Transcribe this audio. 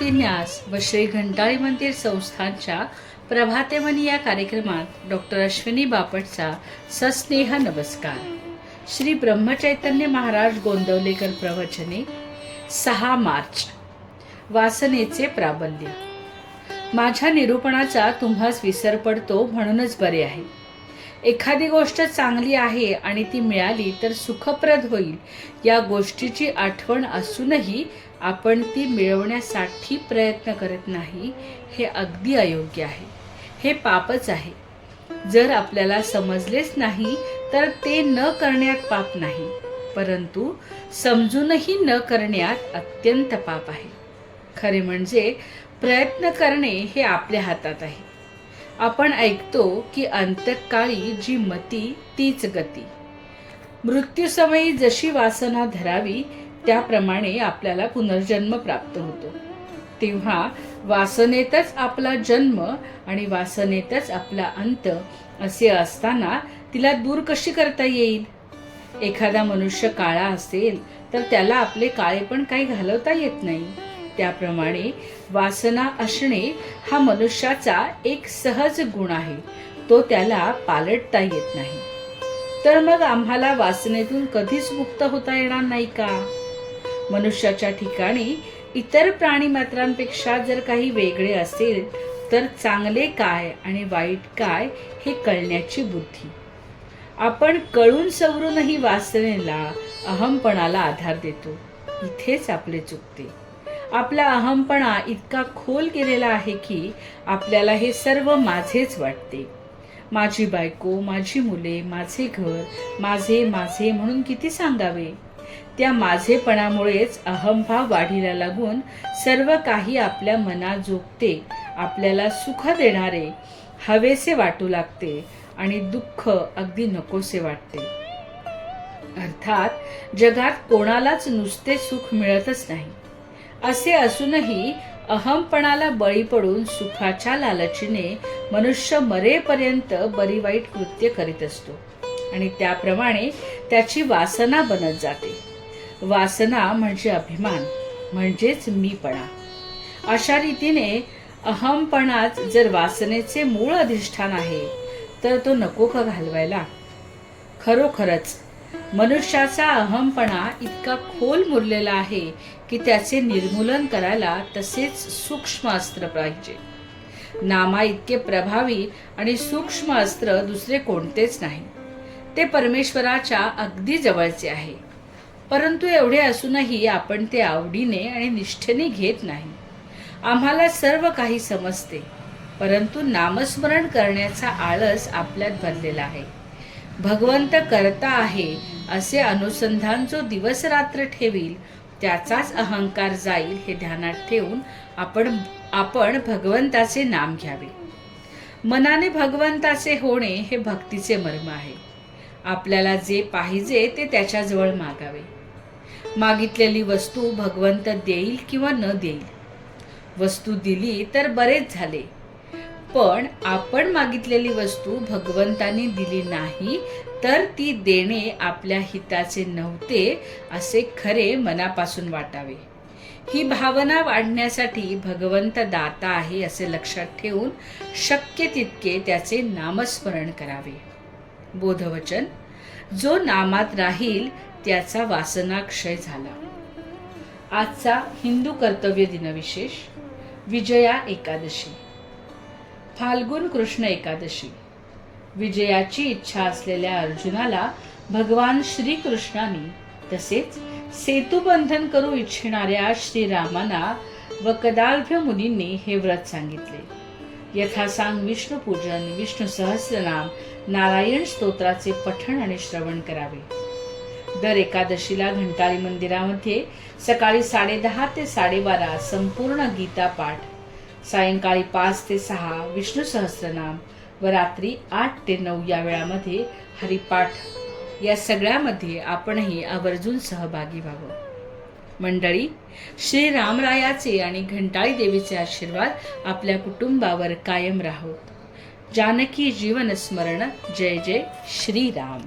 ज्योतिन्यास व श्री घंटाळी मंदिर संस्थानच्या प्रभातेमनी या कार्यक्रमात डॉक्टर अश्विनी बापटचा सस्नेह नमस्कार. श्री ब्रह्मचैतन्य महाराज गोंदवलेकर प्रवचने 6 मार्च. वासनेचे प्राबल्य. माझ्या निरूपणाचा तुम्हास विसर पडतो म्हणूनच बरे आहे. एखादी गोष्ट चांगली आहे आणि ती मिळाली तर सुखप्रद होईल या गोष्टीची आठवण असूनही आपण ती मिळवण्यासाठी प्रयत्न करत नाही, हे अगदी अयोग्य आहे. हे पापच आहे. जर आपल्याला समजलेच नाही तर ते न करण्यात पाप नाही, परंतु समजूनही न करण्यात अत्यंत पाप आहे. खरे म्हणजे प्रयत्न करणे हे आपल्या हातात आहे. आपण ऐकतो की अंतकाळी जी मती तीच गती. मृत्यूसमयी जशी वासना धरावी त्याप्रमाणे आपल्याला पुनर्जन्म प्राप्त होतो. तेव्हा वासनेतच आपला जन्म आणि वासनेतच आपला अंत असे असताना तिला दूर कशी करता येईल? एखादा मनुष्य काळा असेल तर त्याला आपले काळेपण काही घालवता येत नाही. त्याप्रमाणे वासना असणे हा मनुष्याचा एक सहज गुण आहे, तो त्याला पालटता येत नाही. तर मग आम्हाला वासनेतून कधीच मुक्त होता येणार नाही का? मनुष्याच्या ठिकाणी इतर प्राणी मात्रांपेक्षा जर काही वेगळे असेल तर चांगले काय आणि वाईट काय हे कळण्याची बुद्धी. आपण कळून सवरूनही वासनेला, अहमपणाला आधार देतो. इथेच आपले चुकते. आपला अहमपणा इतका खोल गेलेला आहे की आपल्याला हे सर्व माझेच वाटते. माझी बायको, माझी मुले, माझे घर, माझे माझे म्हणून किती सांगावे? त्या माझेपणामुळेच अहमभाव वाढीला लागून सर्व काही आपल्या मनाजोगते, आपल्याला सुख देणारे हवेसे वाटू लागते आणि दुःख अगदी नकोसे वाटते. अर्थात जगात कोणालाच नुसते सुख मिळतच नाही. असे असूनही अहमपणाला बळी पडून सुखाच्या लालचीने मनुष्य मरेपर्यंत बरी वाईट कृत्य करीत असतो आणि त्याप्रमाणे त्याची वासना बनत जाते. वासना म्हणजे अभिमान, म्हणजेच मीपणा. अशा रीतीने अहमपणाच जर वासनेचे मूळ अधिष्ठान आहे तर तो नको का घालवायला? खरोखरच मनुष्याचा अहमपणा इतका खोल मुरलेला आहे की त्याचे निर्मूलन करायला तसेच सूक्ष्म अस्त्र पाहिजे. नामा इतके प्रभावी आणि सूक्ष्म अस्त्र दुसरे कोणतेच नाही. ते परमेश्वराच्या अगदी जवळचे आहे. परंतु एवढे असूनही आपण ते आवडीने आणि निष्ठेने घेत नाही. आम्हाला सर्व काही समजते, परंतु नामस्मरण करण्याचा आळस आपल्यात भरलेला आहे. भगवंत करता आहे असे अनुसंधान जो दिवस रात्र ठेवील त्याचाच अहंकार जाईल हे ध्यानात ठेवून आपण भगवंताचे नाम घ्यावे. मनाने भगवंताचे होणे हे भक्तीचे मर्म आहे. आपल्याला जे पाहिजे ते त्याच्याजवळ मागावे. मागितलेली वस्तू भगवंत देईल किंवा न देईल. वस्तू दिली तर बरेच झाले, पण आपण मागितलेली वस्तू भगवंतानी दिली नाही तर ती देणे आपल्या हिताचे नव्हते असे खरे मनापासून वाटावे. ही भावना वाढण्यासाठी भगवंत दाता आहे असे लक्षात ठेवून शक्य तितके त्याचे नामस्मरण करावे. बोधवचन. जो नामात राहील त्याचा वासनाक्षय झाला. आजचा हिंदू कर्तव्य दिनविशेष. विजया एकादशी. फाल्गुन कृष्ण एकादशी. विजयाची इच्छा असलेल्या अर्जुनाला भगवान श्रीकृष्णाने तसेच सेतुबंधन करू इच्छिणाऱ्या श्रीरामांना व कदाल्भ्य मुनींनी हे व्रत सांगितले. यथासांग विष्णू पूजन, विष्णू सहस्रनाम, नारायण स्तोत्राचे पठण आणि श्रवण करावे. दर एकादशीला घंटाळी मंदिरामध्ये सकाळी 10:30 ते 12:30 संपूर्ण गीता पाठ, सायंकाळी 5 ते 6 विष्णू सहस्रनाम व रात्री 8 ते 9 या वेळामध्ये हरिपाठ, या सगळ्यामध्ये आपणही आवर्जून सहभागी व्हावं. मंडळी, श्री रामरायाचे आणि घंटाळी देवीचे आशीर्वाद आपल्या कुटुंबावर कायम राहोत. जानकी जीवन स्मरण. जय जय श्रीराम.